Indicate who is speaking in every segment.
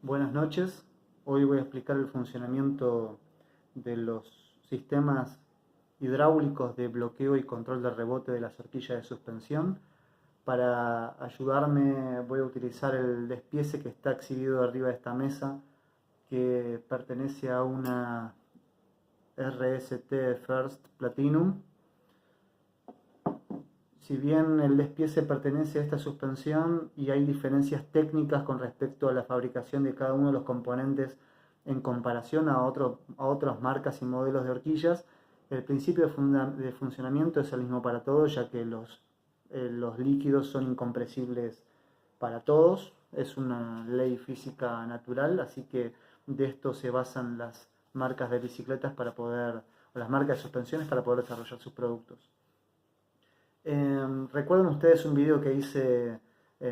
Speaker 1: Buenas noches. Hoy voy a explicar el funcionamiento de los sistemas hidráulicos de bloqueo y control de rebote de las horquillas de suspensión. Para ayudarme voy a utilizar el despiece que está exhibido arriba de esta mesa, que pertenece a una RST First Platinum. Si bien el despiece pertenece a esta suspensión y hay diferencias técnicas con respecto a la fabricación de cada uno de los componentes en comparación a otras marcas y modelos de horquillas, el principio de funcionamiento es el mismo para todos, ya que los líquidos son incompresibles para todos. Es una ley física natural, así que de esto se basan las marcas de bicicletas o las marcas de suspensiones para poder desarrollar sus productos. ¿Recuerdan ustedes un video que hice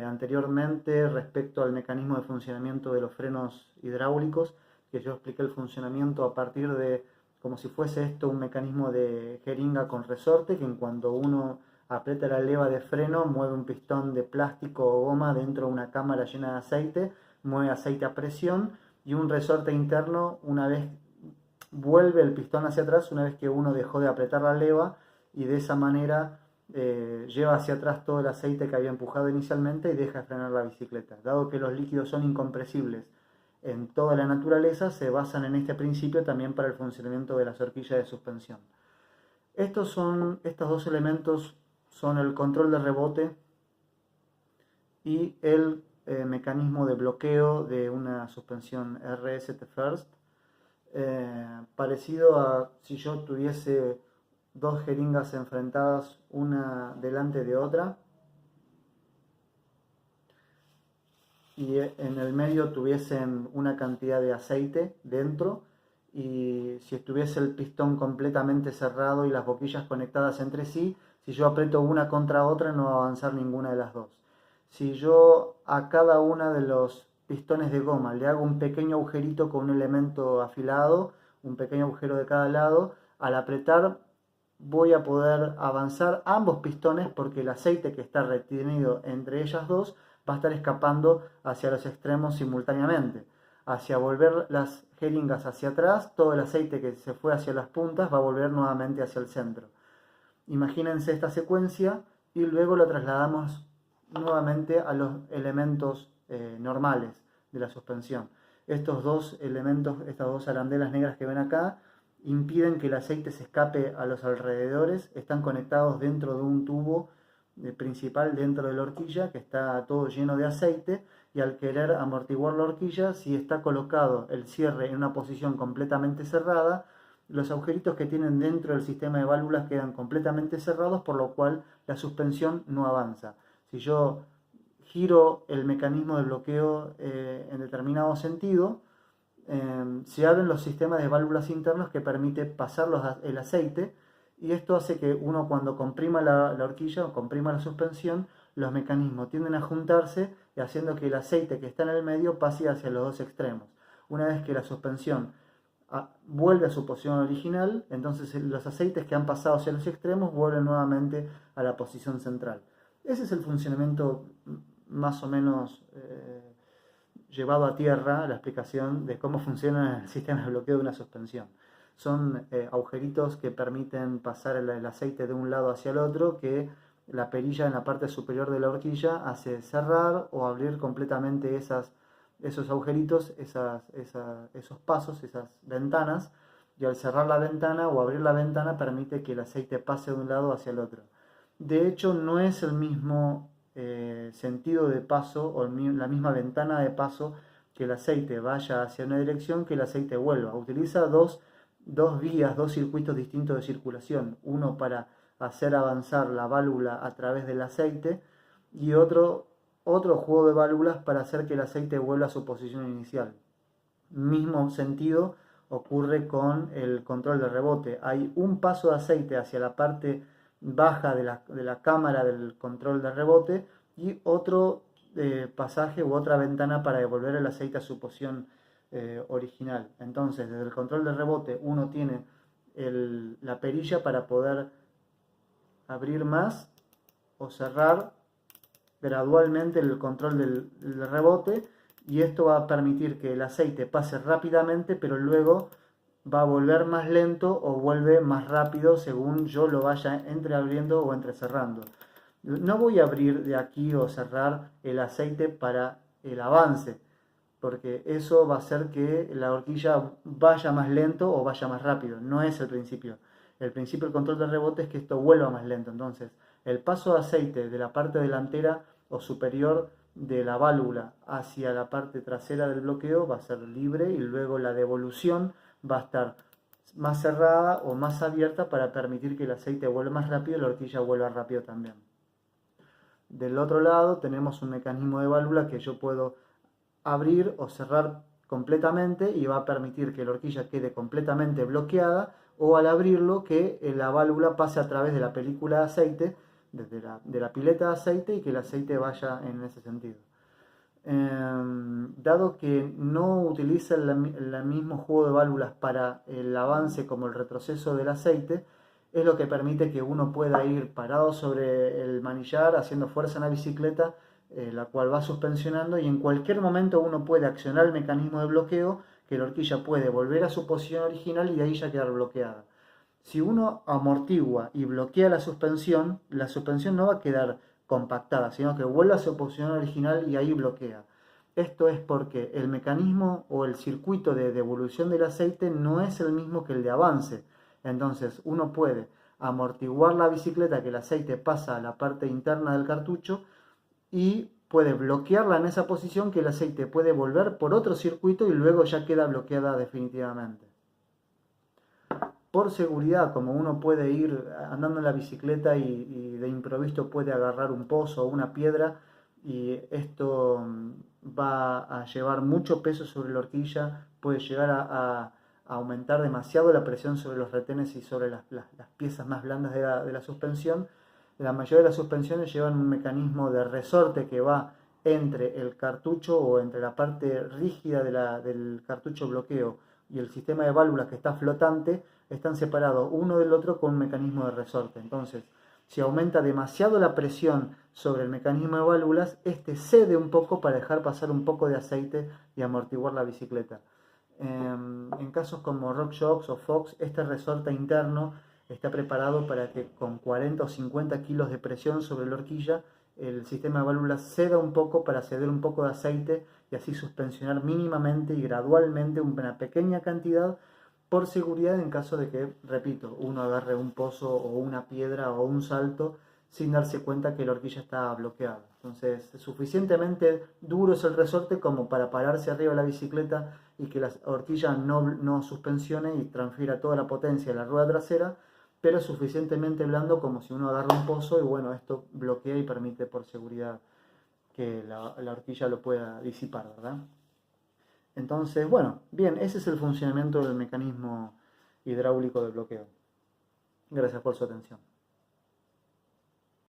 Speaker 1: anteriormente respecto al mecanismo de funcionamiento de los frenos hidráulicos? Que yo expliqué el funcionamiento a partir de, como si fuese esto un mecanismo de jeringa con resorte, que en cuando uno aprieta la leva de freno mueve un pistón de plástico o goma dentro de una cámara llena de aceite, mueve aceite a presión, y un resorte interno una vez vuelve el pistón hacia atrás una vez que uno dejó de apretar la leva, y de esa manera lleva hacia atrás todo el aceite que había empujado inicialmente y deja de frenar la bicicleta. Dado que los líquidos son incompresibles en toda la naturaleza, se basan en este principio también para el funcionamiento de las horquillas de suspensión. Estos dos elementos son el control de rebote y el mecanismo de bloqueo de una suspensión RST First, parecido a si yo tuviese dos jeringas enfrentadas una delante de otra y en el medio tuviesen una cantidad de aceite dentro, y si estuviese el pistón completamente cerrado y las boquillas conectadas entre sí, si yo aprieto una contra otra no va a avanzar ninguna de las dos. Si yo a cada una de los pistones de goma le hago un pequeño agujerito con un elemento afilado, un pequeño agujero de cada lado, al apretar voy a poder avanzar ambos pistones, porque el aceite que está retenido entre ellas dos va a estar escapando hacia los extremos simultáneamente. Hacia volver las jeringas hacia atrás, todo el aceite que se fue hacia las puntas va a volver nuevamente hacia el centro. Imagínense esta secuencia y luego la trasladamos nuevamente a los elementos normales de la suspensión. Estos dos elementos, estas dos arandelas negras que ven acá, impiden que el aceite se escape a los alrededores. Están conectados dentro de un tubo principal dentro de la horquilla, que está todo lleno de aceite, y al querer amortiguar la horquilla, si está colocado el cierre en una posición completamente cerrada, los agujeritos que tienen dentro del sistema de válvulas quedan completamente cerrados, por lo cual la suspensión no avanza. Si yo giro el mecanismo de bloqueo en determinado sentido, se abren los sistemas de válvulas internos que permite pasar el aceite, y esto hace que uno, cuando comprima la horquilla o comprima la suspensión, los mecanismos tienden a juntarse y haciendo que el aceite que está en el medio pase hacia los dos extremos. Una vez que la suspensión vuelve a su posición original, entonces los aceites que han pasado hacia los extremos vuelven nuevamente a la posición central. Ese es el funcionamiento más o menos llevado a tierra, la explicación de cómo funciona el sistema de bloqueo de una suspensión. Son agujeritos que permiten pasar el aceite de un lado hacia el otro, que la perilla en la parte superior de la horquilla hace cerrar o abrir completamente esos agujeritos, esos pasos, esas ventanas, y al cerrar la ventana o abrir la ventana permite que el aceite pase de un lado hacia el otro. De hecho, no es el mismo sentido de paso o la misma ventana de paso que el aceite vaya hacia una dirección que el aceite vuelva. Utiliza dos vías, dos circuitos distintos de circulación, uno para hacer avanzar la válvula a través del aceite y otro juego de válvulas para hacer que el aceite vuelva a su posición inicial. Mismo sentido ocurre con el control de rebote. Hay un paso de aceite hacia la parte baja de la cámara del control de rebote y otro pasaje u otra ventana para devolver el aceite a su posición original. Entonces, desde el control de rebote uno tiene la perilla para poder abrir más o cerrar gradualmente el control del rebote, y esto va a permitir que el aceite pase rápidamente, pero luego va a volver más lento o vuelve más rápido según yo lo vaya entreabriendo o entrecerrando. No voy a abrir de aquí o cerrar el aceite para el avance, porque eso va a hacer que la horquilla vaya más lento o vaya más rápido. No es el principio. El principio del control de rebote es que esto vuelva más lento. Entonces, el paso de aceite de la parte delantera o superior de la válvula hacia la parte trasera del bloqueo va a ser libre, y luego la devolución va a estar más cerrada o más abierta para permitir que el aceite vuelva más rápido y la horquilla vuelva rápido también. Del otro lado tenemos un mecanismo de válvula que yo puedo abrir o cerrar completamente, y va a permitir que la horquilla quede completamente bloqueada, o al abrirlo que la válvula pase a través de la película de aceite, de la pileta de aceite, y que el aceite vaya en ese sentido. Dado que no utiliza el mismo juego de válvulas para el avance como el retroceso del aceite, es lo que permite que uno pueda ir parado sobre el manillar haciendo fuerza en la bicicleta, la cual va suspensionando, y en cualquier momento uno puede accionar el mecanismo de bloqueo, que la horquilla puede volver a su posición original y de ahí ya quedar bloqueada. Si uno amortigua y bloquea la suspensión no va a quedar compactada, sino que vuelve a su posición original y ahí bloquea. Esto es porque el mecanismo o el circuito de devolución del aceite no es el mismo que el de avance. Entonces uno puede amortiguar la bicicleta, que el aceite pasa a la parte interna del cartucho, y puede bloquearla en esa posición, que el aceite puede volver por otro circuito y luego ya queda bloqueada definitivamente. Por seguridad, como uno puede ir andando en la bicicleta y de improviso puede agarrar un pozo o una piedra, y esto va a llevar mucho peso sobre la horquilla, puede llegar a aumentar demasiado la presión sobre los retenes y sobre las piezas más blandas de la suspensión. La mayoría de las suspensiones llevan un mecanismo de resorte que va entre el cartucho o entre la parte rígida del cartucho bloqueo y el sistema de válvulas que está flotante. Están separados uno del otro con un mecanismo de resorte. Entonces, si aumenta demasiado la presión sobre el mecanismo de válvulas, este cede un poco para dejar pasar un poco de aceite y amortiguar la bicicleta. En casos como RockShox o Fox, este resorte interno está preparado para que con 40 o 50 kilos de presión sobre la horquilla, el sistema de válvulas ceda un poco para ceder un poco de aceite y así suspensionar mínimamente y gradualmente una pequeña cantidad, por seguridad, en caso de que, repito, uno agarre un pozo o una piedra o un salto sin darse cuenta que la horquilla está bloqueada. Entonces, suficientemente duro es el resorte como para pararse arriba de la bicicleta y que la horquilla no suspensione y transfiera toda la potencia a la rueda trasera, pero suficientemente blando como si uno agarra un pozo, y bueno, esto bloquea y permite por seguridad que la horquilla lo pueda disipar, ¿verdad? Entonces, bueno, bien, ese es el funcionamiento del mecanismo hidráulico de bloqueo. Gracias por su atención.